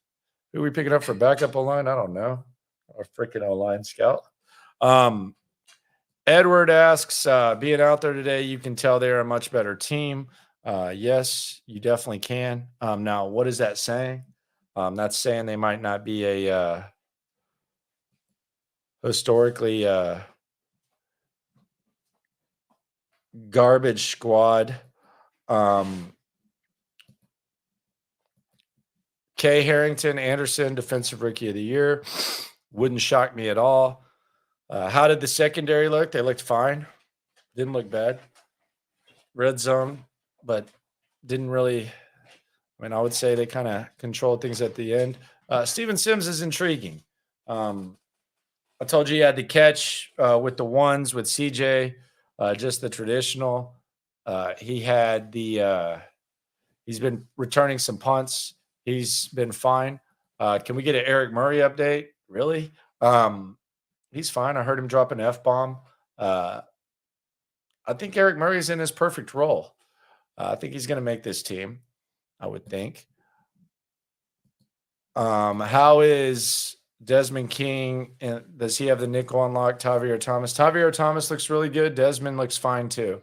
Who are we picking up for backup O-line? I don't know. Or freaking O-line scout. Edward asks, being out there today, you can tell they're a much better team. Yes, you definitely can. Now, what is that saying? That's saying they might not be a historically garbage squad. Kay Harrington Anderson, Defensive Rookie of the Year. Wouldn't shock me at all. How did the secondary look? They looked fine. Didn't look bad. Red zone, but didn't really. I mean, I would say they kind of controlled things at the end. Steven Sims is intriguing. I told you he had the catch with the ones with CJ, just the traditional. He had the he's been returning some punts. He's been fine. Can we get an Eric Murray update? Really? He's fine. I heard him drop an F-bomb. I think Eric Murray's in his perfect role. I think he's going to make this team, I would think. How is Desmond King? And does he have the nickel unlock? Tavierre Thomas. Tavierre Thomas looks really good. Desmond looks fine too.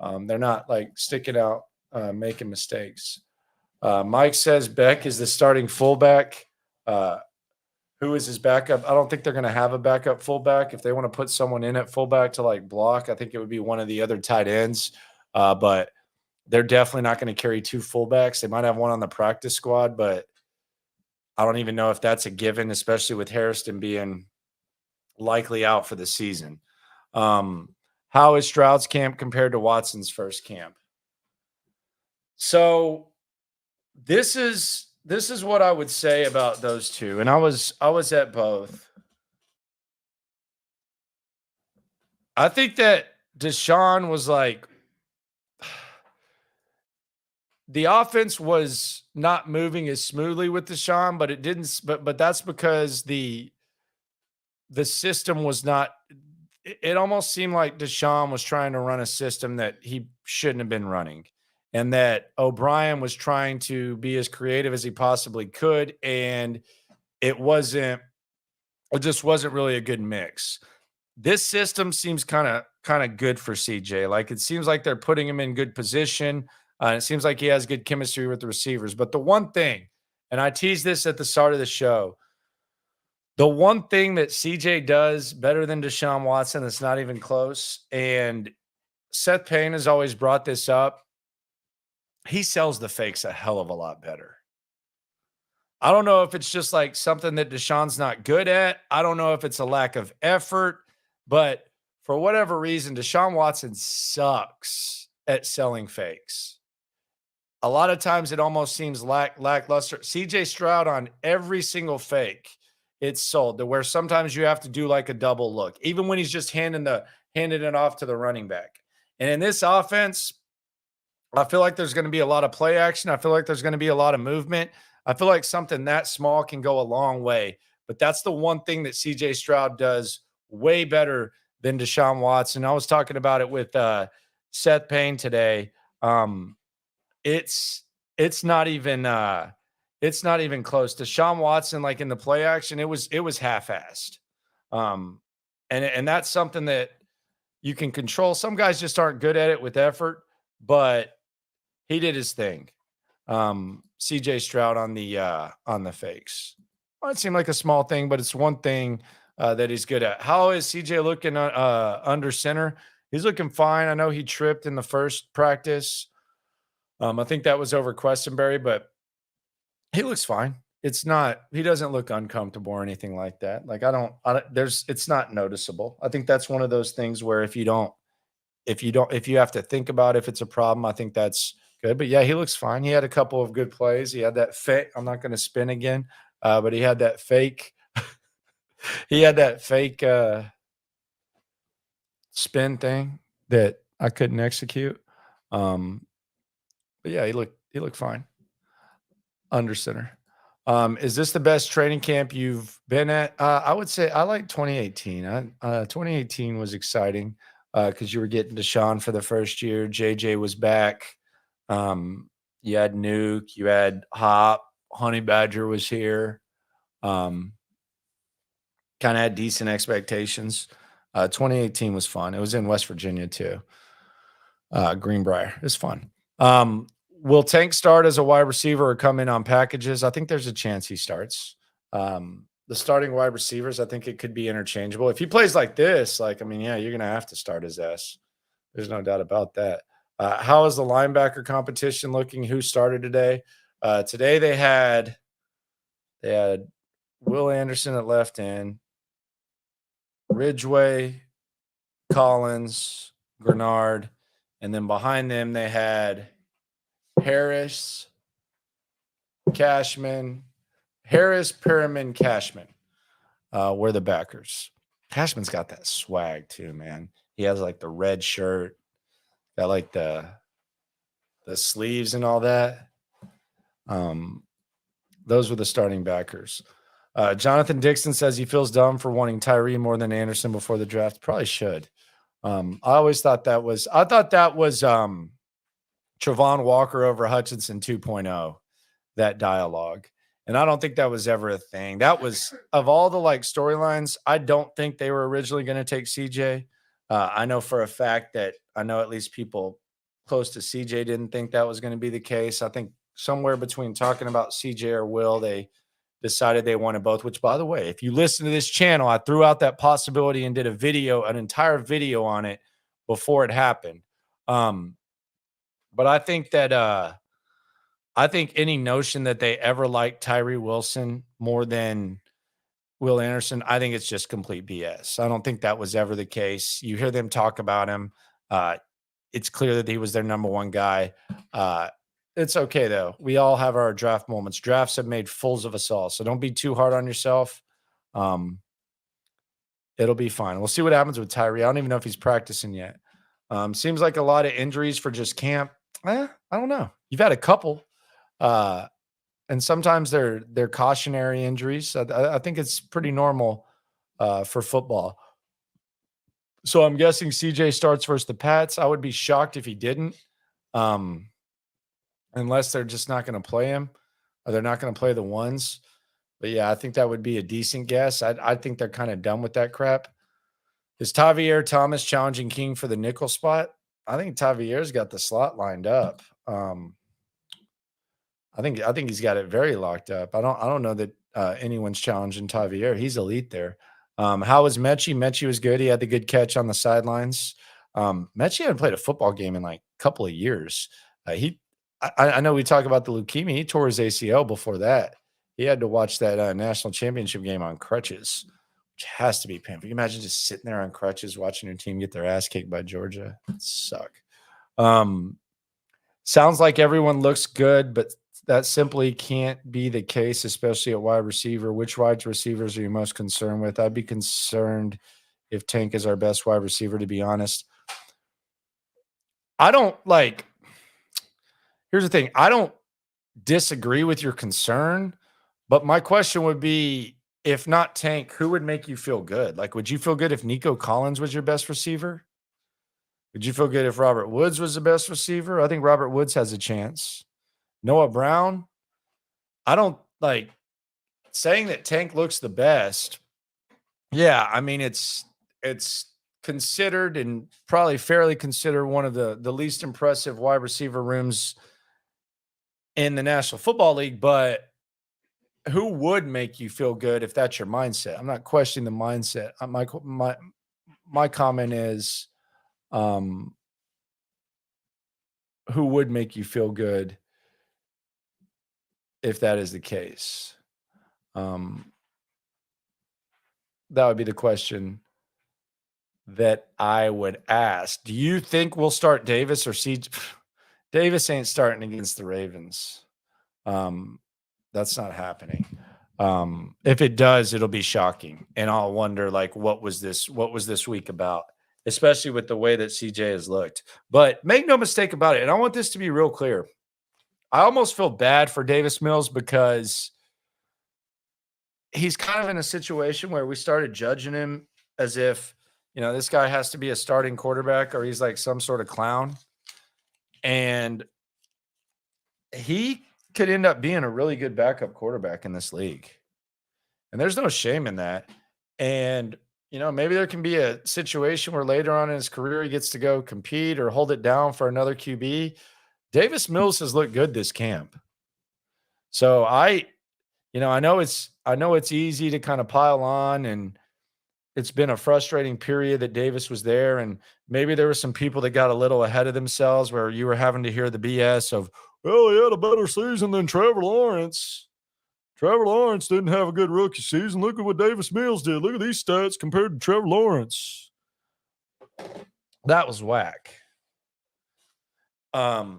They're not like sticking out, making mistakes. Mike says Beck is the starting fullback. Who is his backup? I don't think they're going to have a backup fullback. If they want to put someone in at fullback to like block, I think it would be one of the other tight ends. But they're definitely not going to carry 2 fullbacks. They might have one on the practice squad, but I don't even know if that's a given, especially with Harrison being likely out for the season. How is Stroud's camp compared to Watson's first camp? So this is what I would say about those two. And I was at both. I think that Deshaun was like, the offense was not moving as smoothly with Deshaun, but it didn't. But that's because the system was not. It almost seemed like Deshaun was trying to run a system that he shouldn't have been running, and that O'Brien was trying to be as creative as he possibly could, and it just wasn't really a good mix. This system seems kind of good for CJ. Like it seems like they're putting him in good position. It seems like he has good chemistry with the receivers. But the one thing, and I teased this at the start of the show, the one thing that CJ does better than Deshaun Watson that's not even close, and Seth Payne has always brought this up, he sells the fakes a hell of a lot better. I don't know if it's just like something that Deshaun's not good at. I don't know if it's a lack of effort, but for whatever reason, Deshaun Watson sucks at selling fakes. A lot of times it almost seems lackluster. CJ Stroud on every single fake, it's sold to where sometimes you have to do like a double look, even when he's just handing it off to the running back. And in this offense, I feel like there's going to be a lot of play action. I feel like there's going to be a lot of movement. I feel like something that small can go a long way. But that's the one thing that CJ Stroud does way better than Deshaun Watson. I was talking about it with Seth Payne today. It's not even close. Deshaun Watson, like in the play action, it was half-assed. And that's something that you can control. Some guys just aren't good at it with effort, but he did his thing. CJ Stroud on the fakes. Well, it seemed like a small thing, but it's one thing that he's good at. How is CJ looking under center? He's looking fine. I know he tripped in the first practice. I think that was over Questenberry, but he looks fine. He doesn't look uncomfortable or anything like that. Like it's not noticeable. I think that's one of those things where if you have to think about if it's a problem, I think that's good. But yeah, he looks fine. He had a couple of good plays. He had that fake. I'm not going to spin again, but he had that fake. He had that fake spin thing that I couldn't execute. But yeah, he looked fine. Under center. Is this the best training camp you've been at? I would say I like 2018. 2018 was exciting because you were getting Deshaun for the first year. JJ was back. You had Nuke. You had Hop. Honey Badger was here. Kind of had decent expectations. 2018 was fun. It was in West Virginia too. Greenbrier. It was fun. Will Tank start as a wide receiver or come in on packages? I think there's a chance he starts. The starting wide receivers, I think it could be interchangeable. If he plays like this, you're going to have to start his ass. There's no doubt about that. How is the linebacker competition looking? Who started today? Today they had Will Anderson at left end, Ridgeway, Collins, Grenard, and then behind them they had Harris, Perriman, Cashman were the backers. Cashman's got that swag too, man. He has like the red shirt, got like the sleeves and all that. Those were the starting backers. Jonathan Dixon says he feels dumb for wanting Tyree more than Anderson before the draft. Probably should. I thought that was Travon Walker over Hutchinson 2.0, that dialogue. And I don't think that was ever a thing. That was, of all the storylines, I don't think they were originally going to take CJ. I know for a fact that at least people close to CJ didn't think that was going to be the case. I think somewhere between talking about CJ or Will, they decided they wanted both, which, by the way, if you listen to this channel, I threw out that possibility and did an entire video on it before it happened. But I think that any notion that they ever liked Tyree Wilson more than Will Anderson, I think it's just complete BS. I don't think that was ever the case. You hear them talk about him. It's clear that he was their number one guy. It's okay, though. We all have our draft moments. Drafts have made fools of us all, so don't be too hard on yourself. It'll be fine. We'll see what happens with Tyree. I don't even know if he's practicing yet. Seems like a lot of injuries for just camp. I don't know. You've had a couple, and sometimes they're cautionary injuries. I think it's pretty normal for football. So I'm guessing CJ starts versus the Pats. I would be shocked if he didn't, unless they're just not going to play him or they're not going to play the ones. But yeah, I think that would be a decent guess. I think they're kind of done with that crap. Is Tavier Thomas challenging King for the nickel spot? I think Tavier's got the slot lined up. I think he's got it very locked up. I don't know that anyone's challenging Tavier. He's elite there. How was Mechie? Mechie was good. He had the good catch on the sidelines. Mechie hadn't played a football game in like a couple of years. I know we talk about the leukemia. He tore his ACL before that. He had to watch that national championship game on crutches, which has to be painful. Can you imagine just sitting there on crutches watching your team get their ass kicked by Georgia? It'd suck. Sounds like everyone looks good, but that simply can't be the case, especially at wide receiver. Which wide receivers are you most concerned with? I'd be concerned if Tank is our best wide receiver, to be honest. Here's the thing. I don't disagree with your concern, but my question would be, if not Tank, who would make you feel good? Like, would you feel good if Nico Collins was your best receiver? Would you feel good if Robert Woods was the best receiver? I think Robert Woods has a chance. Noah Brown, I don't like saying that Tank looks the best. Yeah, I mean, it's considered and probably fairly considered one of the least impressive wide receiver rooms in the National Football League, but who would make you feel good if that's your mindset? I'm not questioning the mindset. My comment is, who would make you feel good if that is the case? That would be the question that I would ask. Do you think we'll start Davis or CJ? Davis ain't starting against the Ravens. That's not happening. If it does, it'll be shocking. And I'll wonder, like, what was this week about? Especially with the way that CJ has looked. But make no mistake about it. And I want this to be real clear. I almost feel bad for Davis Mills because he's kind of in a situation where we started judging him as if, this guy has to be a starting quarterback or he's like some sort of clown. And he could end up being a really good backup quarterback in this league. And there's no shame in that. And, maybe there can be a situation where later on in his career, he gets to go compete or hold it down for another QB. Davis Mills has looked good this camp. So I know it's easy to kind of pile on, and it's been a frustrating period that Davis was there. And maybe there were some people that got a little ahead of themselves where you were having to hear the BS of, well, he had a better season than Trevor Lawrence. Trevor Lawrence didn't have a good rookie season. Look at what Davis Mills did. Look at these stats compared to Trevor Lawrence. That was whack. But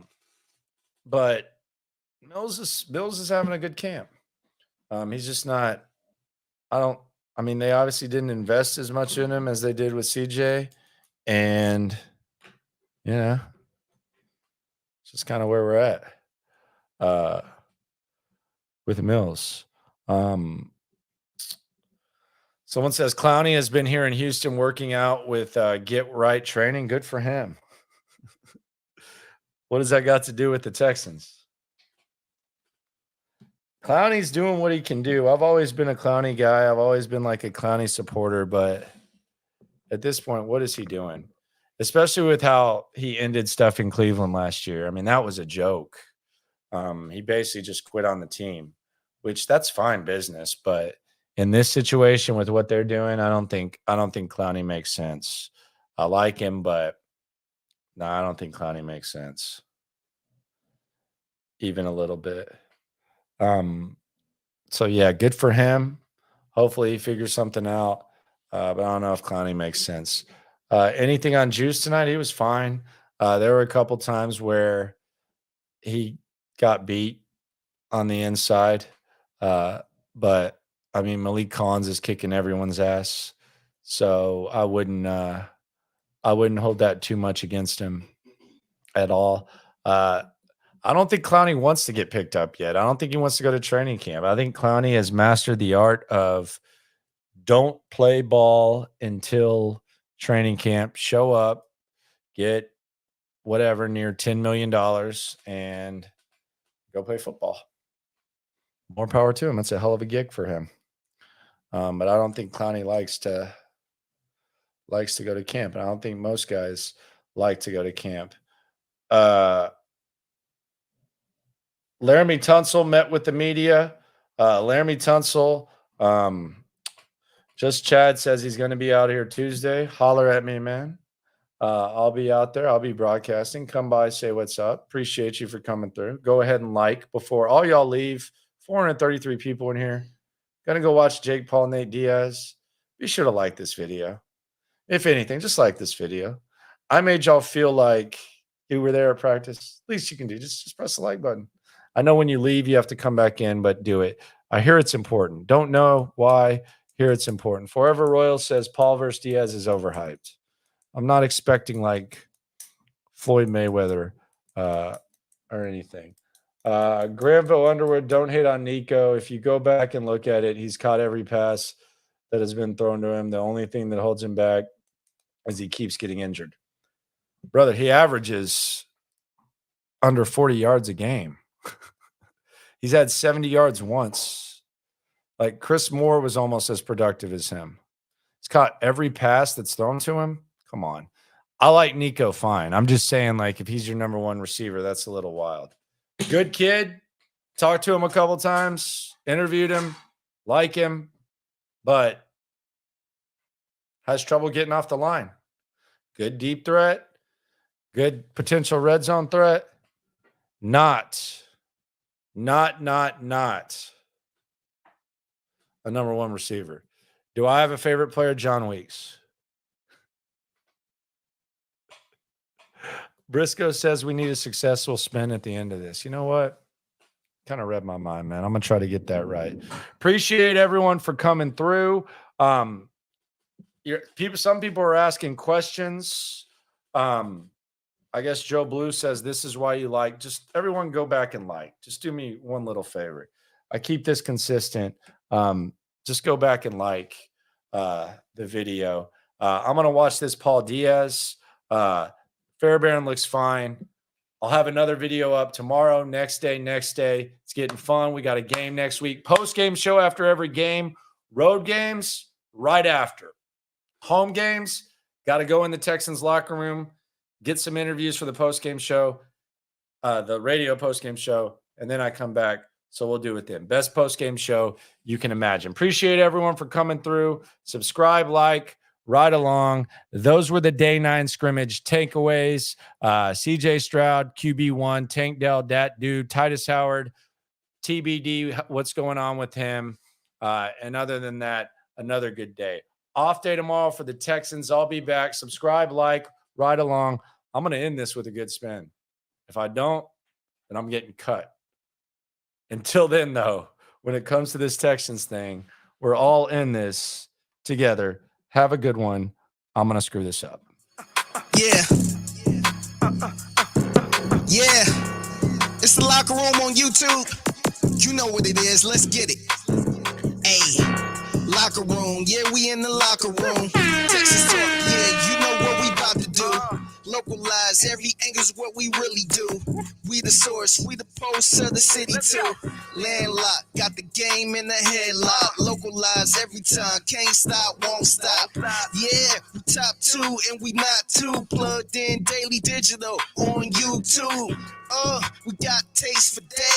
Mills is having a good camp. He's just not. They obviously didn't invest as much in him as they did with CJ, and it's just kind of where we're at. With Mills. Someone says Clowney has been here in Houston working out with Get Right training. Good for him. What does that got to do with the Texans? Clowney's doing what he can do. I've always been a Clowney guy. I've always been like a Clowney supporter, but at this point, what is he doing? Especially with how he ended stuff in Cleveland last year. that was a joke. He basically just quit on the team, which that's fine business. But in this situation with what they're doing, I don't think Clowney makes sense. I like him, but no, I don't think Clowney makes sense. Even a little bit. So yeah, good for him. Hopefully he figures something out. But I don't know if Clowney makes sense. Anything on Juice tonight? He was fine. There were a couple times where he got beat on the inside. But Malik Collins is kicking everyone's ass. So I wouldn't hold that too much against him at all. I don't think Clowney wants to get picked up yet. I don't think he wants to go to training camp. I think Clowney has mastered the art of don't play ball until training camp. Show up, get whatever near $10 million, and go play football. More power to him. It's a hell of a gig for him. But I don't think Clowney likes to go to camp. And I don't think most guys like to go to camp. Laramie Tunsil met with the media. Laramie Tunsil, just Chad says he's going to be out here Tuesday. Holler at me, man. I'll be out there. I'll be broadcasting. Come by, say what's up. Appreciate you for coming through. Go ahead and like before all y'all leave. 433 people in here. Gonna go watch Jake Paul, Nate Diaz. Be sure to like this video. If anything, just like this video. I made y'all feel like you were there at practice. Least you can do. Just press the like button. I know when you leave, you have to come back in, but do it. I hear it's important. Don't know why. Hear it's important. Forever Royal says Paul versus Diaz is overhyped. I'm not expecting like Floyd Mayweather or anything. Granville Underwood, don't hate on Nico. If you go back and look at it, he's caught every pass that has been thrown to him. The only thing that holds him back is he keeps getting injured. Brother, he averages under 40 yards a game. He's had 70 yards once. Like Chris Moore was almost as productive as him. He's caught every pass that's thrown to him. Come on. I like Nico fine. I'm just saying, like, if he's your number one receiver, that's a little wild. Good kid. Talked to him a couple times. Interviewed him. Like him. But has trouble getting off the line. Good deep threat. Good potential red zone threat. Not a number one receiver. Do I have a favorite player? John Weeks. Briscoe says we need a successful spin at the end of this. You know what? Kind of read my mind, man. I'm going to try to get that right. Appreciate everyone for coming through. Some people are asking questions. I guess Joe Blue says this is why you like. Just everyone go back and like. Just do me one little favor. I keep this consistent. Just go back and like the video. I'm going to watch this Paul Diaz. Fairbairn looks fine. I'll have another video up tomorrow, next day. It's getting fun. We got a game next week. Post-game show after every game. Road games right after. Home games, got to go in the Texans locker room, get some interviews for the post-game show, the radio post-game show, and then I come back. So we'll do it then. Best post-game show you can imagine. Appreciate everyone for coming through. Subscribe, like, ride along. Those were the day 9 scrimmage takeaways. CJ Stroud, QB1, Tank Dell, Dat Dude, Titus Howard, TBD, what's going on with him. And other than that, another good day. Off day tomorrow for the Texans. I'll be back. Subscribe, like, ride along. I'm going to end this with a good spin. If I don't, then I'm getting cut. Until then, though, when it comes to this Texans thing, we're all in this together. Have a good one. I'm going to screw this up. Yeah. Yeah. It's the Locker Room on YouTube. You know what it is. Let's get it. Hey, Locker Room. Yeah, we in the locker room. Texas talk. Yeah, you know what we about to do. Localize every angle's what we really do. We the source, we the pulse of the city too. Landlocked, got the game in the headlock. Localize every time, can't stop, won't stop. Yeah, we top 2 and we not too. Plugged in daily digital on YouTube. We got taste for days.